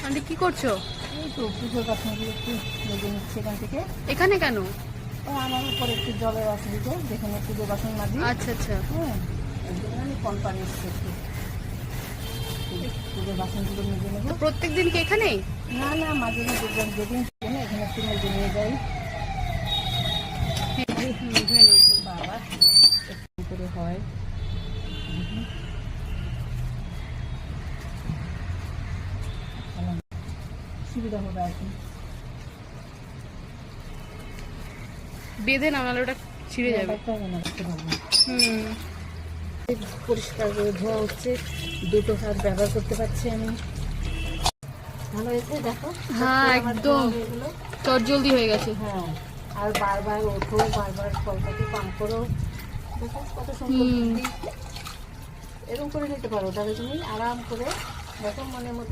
Aunty কি করছো? এই তো পুজোর বাসনগুলো একটু মেজে নিচ্ছি এখান থেকে। এখানে কেন? ও আমার উপরে একটু জলের অসুবিধা, যেখানে পুজোর বাসন মাজি। আচ্ছা আচ্ছা। হ্যাঁ, এই জন্য আমি কল পানি একটু পুজোর বাসনগুলো মেজে নেবো। তো প্রত্যেকদিন কি এখানেই? না না, মাঝে মাঝে যেদিন এখানে একটু মেজে নিয়ে যাই। বাবা একটু করে হয়, সুবিধা হবে আর কি। বেঁধে না, নাহলে ওটা ছিঁড়ে যাবে। ব্যাপারটা মনে রাখতে পারবো। হুম। পরিষ্কার করে ধোয়া হচ্ছে, দুটো হাত ব্যবহার করতে পারছি আমি। ভালো হয়েছে দেখো। হ্যাঁ আমার একদম ধোয়া হয়ে গেলো। চটজলদি হয়ে গেছে। হ্যাঁ, আর বারবার ওঠো, বারবার কলটাকে পাম্প করো। দেখো কত সুন্দর বুদ্ধি। এরকম করে নিতে পারো, তাহলে তুমি আরাম করে দেখো মনের মতো